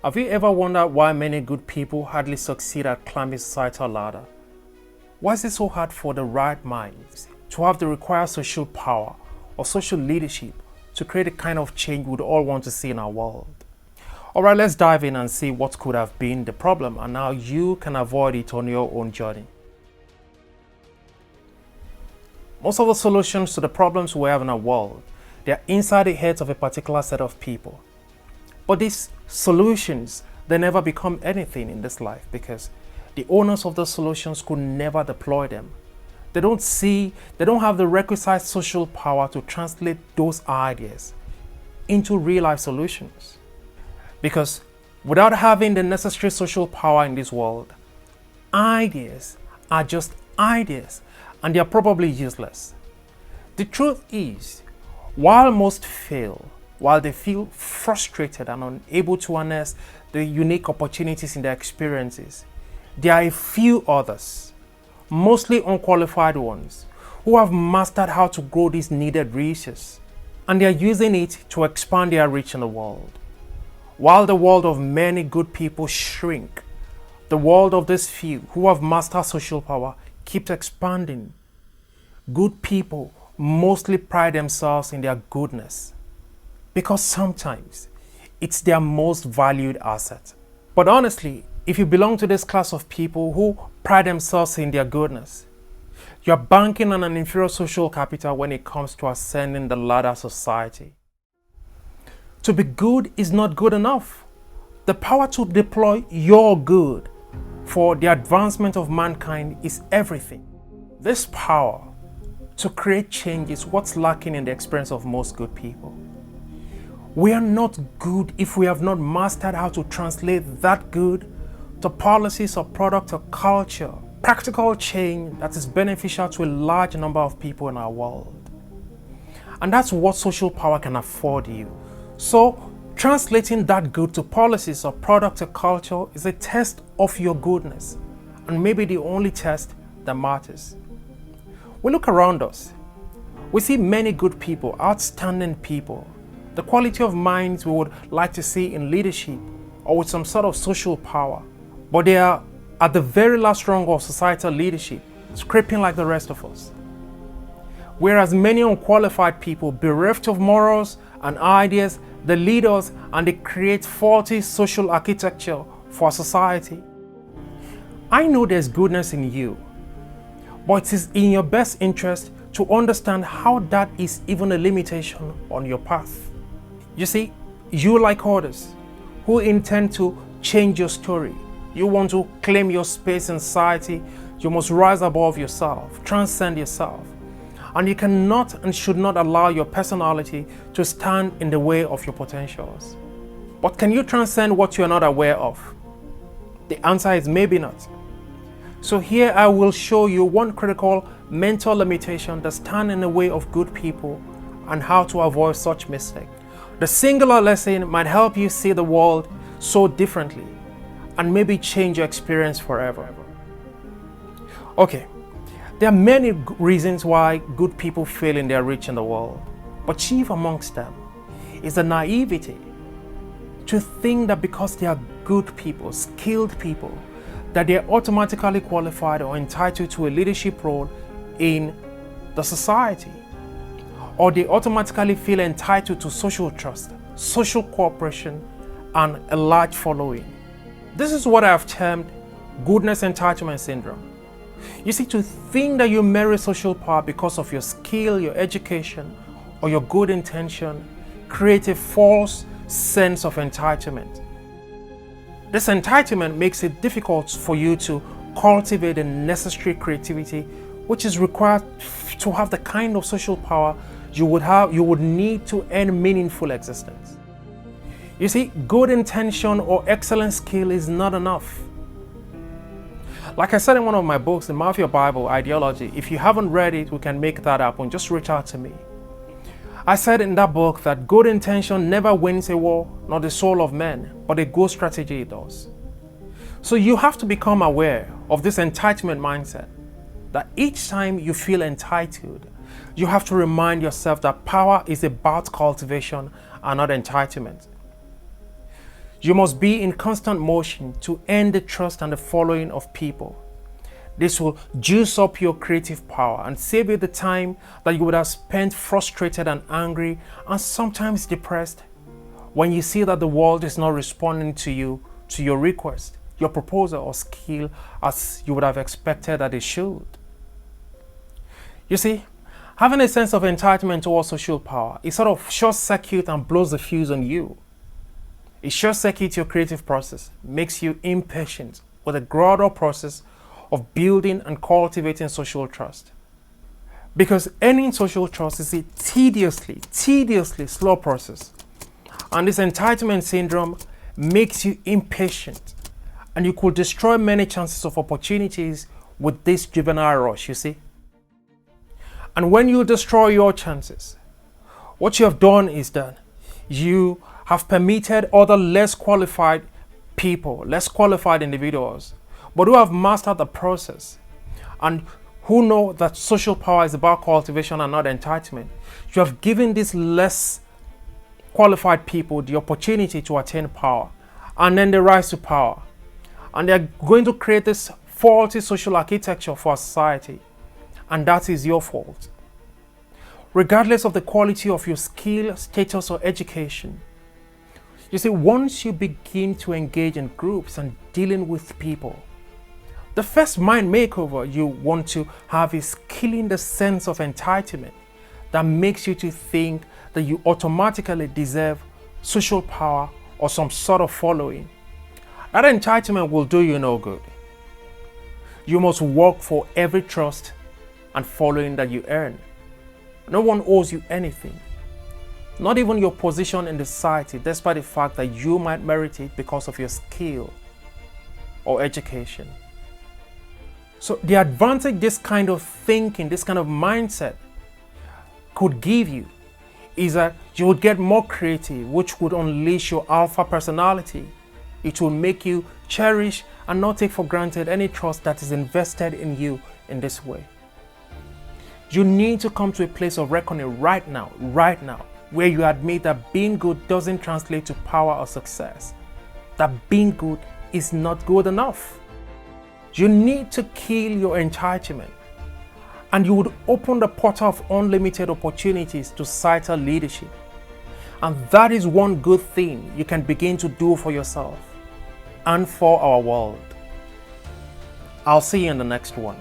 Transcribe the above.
Have you ever wondered why many good people hardly succeed at climbing societal ladder? Why is it so hard for the right minds to have the required social power or social leadership to create the kind of change we'd all want to see in our world? Alright, let's dive in and see what could have been the problem and how you can avoid it on your own journey. Most of the solutions to the problems we have in our world, they are inside the heads of a particular set of people. But these solutions, they never become anything in this life because the owners of the solutions could never deploy them. They don't have the requisite social power to translate those ideas into real life solutions. Because without having the necessary social power in this world, ideas are just ideas and they are probably useless. The truth is, while most fail, while they feel frustrated and unable to harness the unique opportunities in their experiences, there are a few others, mostly unqualified ones, who have mastered how to grow these needed resources, and they are using it to expand their reach in the world. While the world of many good people shrink, the world of these few who have mastered social power keeps expanding. Good people mostly pride themselves in their goodness, because sometimes it's their most valued asset. But honestly, if you belong to this class of people who pride themselves in their goodness, you're banking on an inferior social capital when it comes to ascending the ladder of society. To be good is not good enough. The power to deploy your good for the advancement of mankind is everything. This power to create change is what's lacking in the experience of most good people. We are not good if we have not mastered how to translate that good to policies or product or culture, practical change that is beneficial to a large number of people in our world. And that's what social power can afford you. So, translating that good to policies or product or culture is a test of your goodness, and maybe the only test that matters. We look around us. We see many good people, outstanding people, the quality of minds we would like to see in leadership or with some sort of social power. But they are at the very last rung of societal leadership, scraping like the rest of us. Whereas many unqualified people, bereft of morals and ideas, they lead us and they create faulty social architecture for society. I know there's goodness in you, but it is in your best interest to understand how that is even a limitation on your path. You see, you like others who intend to change your story. You want to claim your space in society. You must rise above yourself, transcend yourself. And you cannot and should not allow your personality to stand in the way of your potentials. But can you transcend what you are not aware of? The answer is maybe not. So here I will show you one critical mental limitation that stands in the way of good people and how to avoid such mistake. The singular lesson might help you see the world so differently and maybe change your experience forever. Okay. There are many reasons why good people fail in their reach in the world, but chief amongst them is the naivety to think that because they are good people, skilled people, that they are automatically qualified or entitled to a leadership role in the society, or they automatically feel entitled to social trust, social cooperation, and a large following. This is what I have termed goodness entitlement syndrome. You see, to think that you merit social power because of your skill, your education, or your good intention creates a false sense of entitlement. This entitlement makes it difficult for you to cultivate the necessary creativity which is required to have the kind of social power you would need to earn meaningful existence. You see, good intention or excellent skill is not enough. Like I said in one of my books, The Mafia Bible Ideology, if you haven't read it, we can make that happen. Just reach out to me. I said in that book that good intention never wins a war, nor the soul of man, but a good strategy does. So you have to become aware of this entitlement mindset, that each time you feel entitled, you have to remind yourself that power is about cultivation and not entitlement. You must be in constant motion to earn the trust and the following of people. This will juice up your creative power and save you the time that you would have spent frustrated and angry and sometimes depressed when you see that the world is not responding to you, to your request, your proposal or skill as you would have expected that it should. You see, having a sense of entitlement towards social power, it sort of short circuits and blows the fuse on you. It short circuits your creative process, makes you impatient with the gradual process of building and cultivating social trust. Because earning social trust is a tediously slow process. And this entitlement syndrome makes you impatient, and you could destroy many chances of opportunities with this juvenile rush, you see. And when you destroy your chances, what you have done is that you have permitted other less qualified people, less qualified individuals, but who have mastered the process and who know that social power is about cultivation and not entitlement. You have given these less qualified people the opportunity to attain power, and then they rise to power. And they're going to create this faulty social architecture for society, and that is your fault. Regardless of the quality of your skill, status, or education, you see, once you begin to engage in groups and dealing with people, the first mind makeover you want to have is killing the sense of entitlement that makes you to think that you automatically deserve social power or some sort of following. That entitlement will do you no good. You must work for every trust and following that you earn. No one owes you anything, not even your position in the society, despite the fact that you might merit it because of your skill or education. So the advantage this kind of thinking, this kind of mindset could give you is that you would get more creative, which would unleash your alpha personality. It will make you cherish and not take for granted any trust that is invested in you in this way. You need to come to a place of reckoning right now, where you admit that being good doesn't translate to power or success, that being good is not good enough. You need to kill your entitlement, and you would open the portal of unlimited opportunities to societal leadership. And that is one good thing you can begin to do for yourself and for our world. I'll see you in the next one.